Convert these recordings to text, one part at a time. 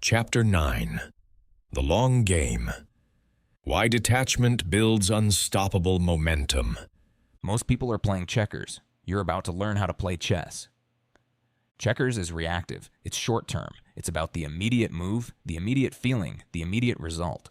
Chapter 9 The Long Game. Why Detachment Builds Unstoppable Momentum. Most people are playing checkers. You're about to learn how to play chess. Checkers is reactive. It's short-term. It's about the immediate move, the immediate feeling, the immediate result.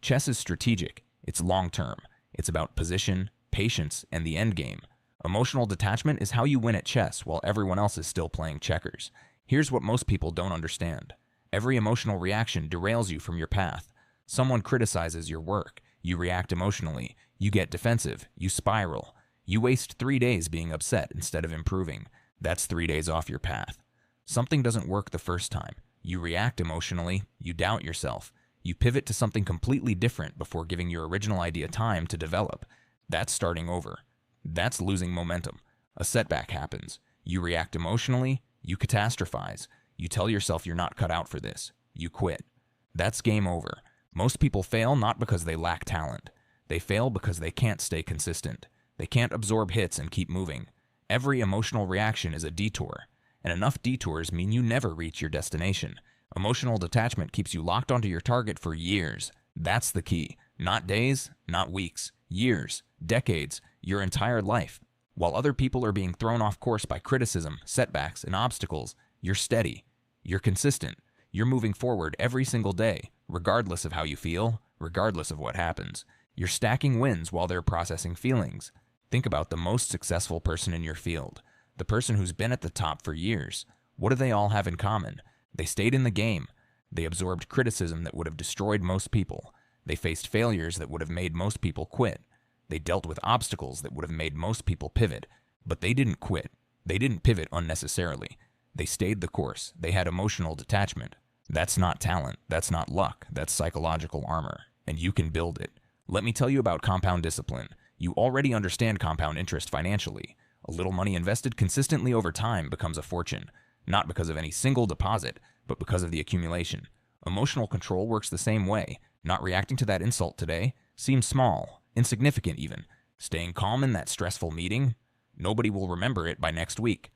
Chess is strategic. It's long-term. It's about position, patience, and the end game. Emotional detachment is how you win at chess while everyone else is still playing checkers. Here's what most people don't understand. Every emotional reaction derails you from your path. Someone criticizes your work. You react emotionally. You get defensive. You spiral. You waste 3 days being upset instead of improving. That's 3 days off your path. Something doesn't work the first time. You react emotionally. You doubt yourself. You pivot to something completely different before giving your original idea time to develop. That's starting over. That's losing momentum. A setback happens. You react emotionally. You catastrophize. You tell yourself you're not cut out for this. You quit. That's game over. Most people fail not because they lack talent. They fail because they can't stay consistent. They can't absorb hits and keep moving. Every emotional reaction is a detour, and enough detours mean you never reach your destination. Emotional detachment keeps you locked onto your target for years. That's the key. Not days, not weeks, years, decades, your entire life. While other people are being thrown off course by criticism, setbacks, and obstacles, you're steady. You're consistent. You're moving forward every single day, regardless of how you feel, regardless of what happens. You're stacking wins while they're processing feelings. Think about the most successful person in your field, the person who's been at the top for years. What do they all have in common? They stayed in the game. They absorbed criticism that would have destroyed most people. They faced failures that would have made most people quit. They dealt with obstacles that would have made most people pivot. But they didn't quit. They didn't pivot unnecessarily. They stayed the course. They had emotional detachment. That's not talent. That's not luck. That's psychological armor. And you can build it. Let me tell you about compound discipline. You already understand compound interest financially. A little money invested consistently over time becomes a fortune. Not because of any single deposit, but because of the accumulation. Emotional control works the same way. Not reacting to that insult today seems small, insignificant even. Staying calm in that stressful meeting, nobody will remember it by next week.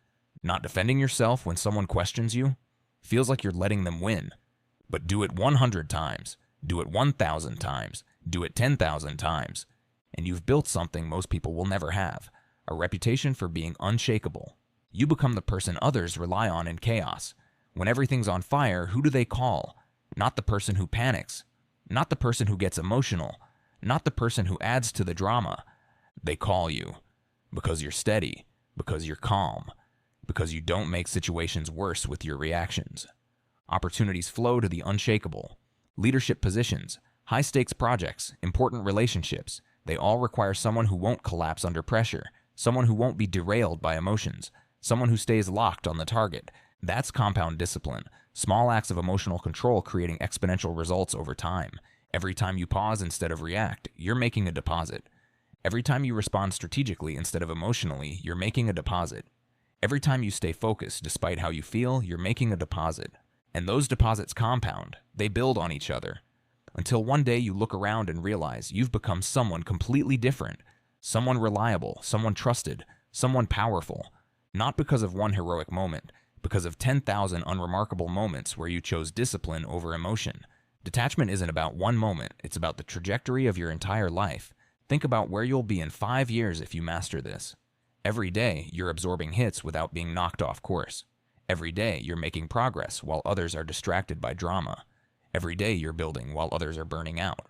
Not defending yourself when someone questions you feels like you're letting them win. But do it 100 times. Do it 1,000 times. Do it 10,000 times. And you've built something most people will never have. A reputation for being unshakable. You become the person others rely on in chaos. When everything's on fire, who do they call? Not the person who panics. Not the person who gets emotional. Not the person who adds to the drama. They call you. Because you're steady. Because you're calm. Because you don't make situations worse with your reactions. Opportunities flow to the unshakable. Leadership positions, high-stakes projects, important relationships, they all require someone who won't collapse under pressure, someone who won't be derailed by emotions, someone who stays locked on the target. That's compound discipline, small acts of emotional control creating exponential results over time. Every time you pause instead of react, you're making a deposit. Every time you respond strategically instead of emotionally, you're making a deposit. Every time you stay focused despite how you feel, you're making a deposit. And those deposits compound. They build on each other. Until one day you look around and realize you've become someone completely different. Someone reliable, someone trusted, someone powerful. Not because of one heroic moment, because of 10,000 unremarkable moments where you chose discipline over emotion. Detachment isn't about one moment, it's about the trajectory of your entire life. Think about where you'll be in 5 years if you master this. Every day, you're absorbing hits without being knocked off course. Every day, you're making progress while others are distracted by drama. Every day, you're building while others are burning out.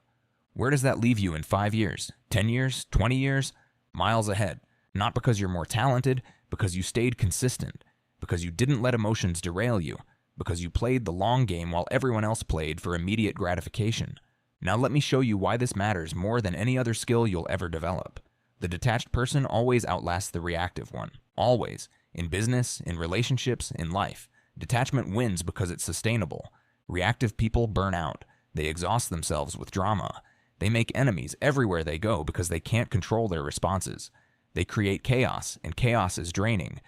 Where does that leave you in 5 years, 10 years, 20 years? Miles ahead. Not because you're more talented, because you stayed consistent. Because you didn't let emotions derail you. Because you played the long game while everyone else played for immediate gratification. Now let me show you why this matters more than any other skill you'll ever develop. The detached person always outlasts the reactive one. Always. In business, in relationships, in life. Detachment wins because it's sustainable. Reactive people burn out. They exhaust themselves with drama. They make enemies everywhere they go because they can't control their responses. They create chaos, and chaos is draining.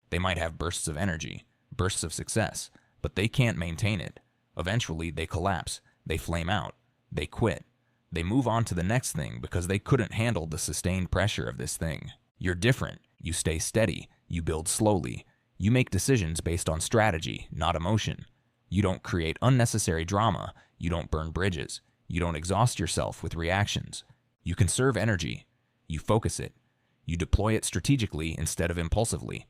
They might have bursts of energy, bursts of success, but they can't maintain it. Eventually, they collapse. They flame out. They quit. They move on to the next thing because they couldn't handle the sustained pressure of this thing. You're different. You stay steady. You build slowly. You make decisions based on strategy, not emotion. You don't create unnecessary drama. You don't burn bridges. You don't exhaust yourself with reactions. You conserve energy. You focus it. You deploy it strategically instead of impulsively.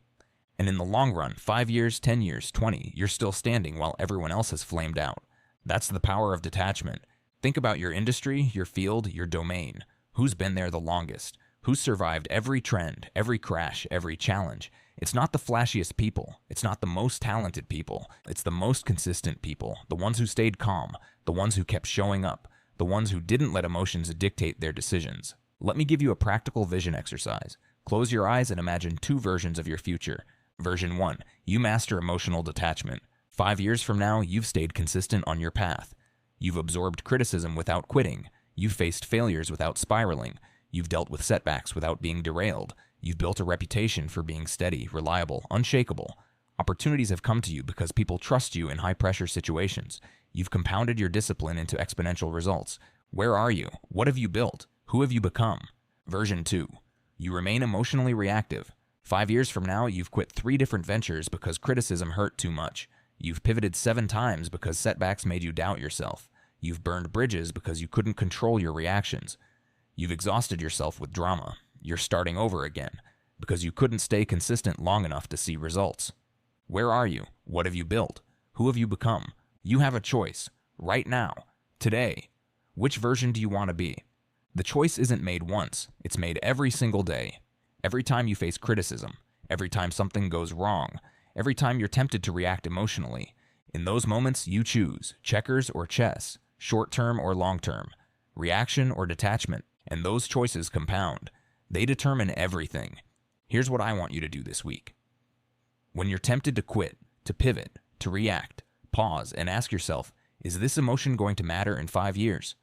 And in the long run, 5 years, 10 years, 20, you're still standing while everyone else has flamed out. That's the power of detachment. Think about your industry, your field, your domain. Who's been there the longest? Who's survived every trend, every crash, every challenge? It's not the flashiest people. It's not the most talented people. It's the most consistent people, the ones who stayed calm, the ones who kept showing up, the ones who didn't let emotions dictate their decisions. Let me give you a practical vision exercise. Close your eyes and imagine 2 versions of your future. Version 1, you master emotional detachment. 5 years from now, you've stayed consistent on your path. You've absorbed criticism without quitting. You've faced failures without spiraling. You've dealt with setbacks without being derailed. You've built a reputation for being steady, reliable, unshakable. Opportunities have come to you because people trust you in high-pressure situations. You've compounded your discipline into exponential results. Where are you? What have you built? Who have you become? Version 2. You remain emotionally reactive. 5 years from now, you've quit 3 different ventures because criticism hurt too much. You've pivoted 7 times because setbacks made you doubt yourself. You've burned bridges because you couldn't control your reactions. You've exhausted yourself with drama. You're starting over again because you couldn't stay consistent long enough to see results. Where are you? What have you built? Who have you become? You have a choice, right now, today. Which version do you want to be? The choice isn't made once, it's made every single day. Every time you face criticism, every time something goes wrong, every time you're tempted to react emotionally. In those moments, you choose checkers or chess, short-term or long-term, reaction or detachment, and those choices compound. They determine everything. Here's what I want you to do this week. When you're tempted to quit, to pivot, to react, pause and ask yourself, is this emotion going to matter in 5 years?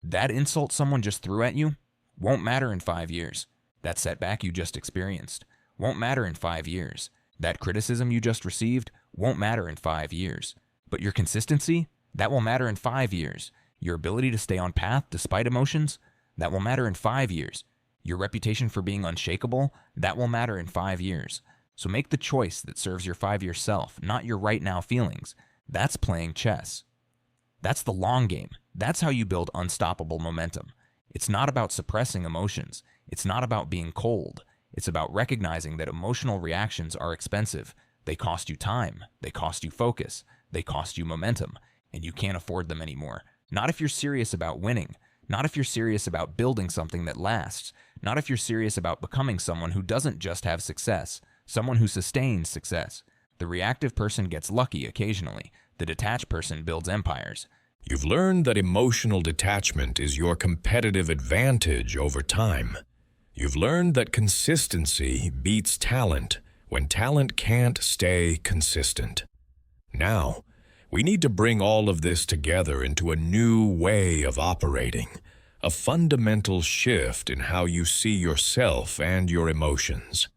That insult someone just threw at you won't matter in 5 years. That setback you just experienced won't matter in 5 years. That criticism you just received won't matter in 5 years. But your consistency, that will matter in 5 years. Your ability to stay on path despite emotions, that will matter in 5 years. Your reputation for being unshakable, that will matter in 5 years. So make the choice that serves your 5-year self, not your right now feelings. That's playing chess. That's the long game. That's how you build unstoppable momentum. It's not about suppressing emotions. It's not about being cold. It's about recognizing that emotional reactions are expensive. They cost you time. They cost you focus. They cost you momentum. And you can't afford them anymore. Not if you're serious about winning. Not if you're serious about building something that lasts. Not if you're serious about becoming someone who doesn't just have success, someone who sustains success. The reactive person gets lucky occasionally. The detached person builds empires. You've learned that emotional detachment is your competitive advantage over time. You've learned that consistency beats talent when talent can't stay consistent. Now, we need to bring all of this together into a new way of operating, a fundamental shift in how you see yourself and your emotions.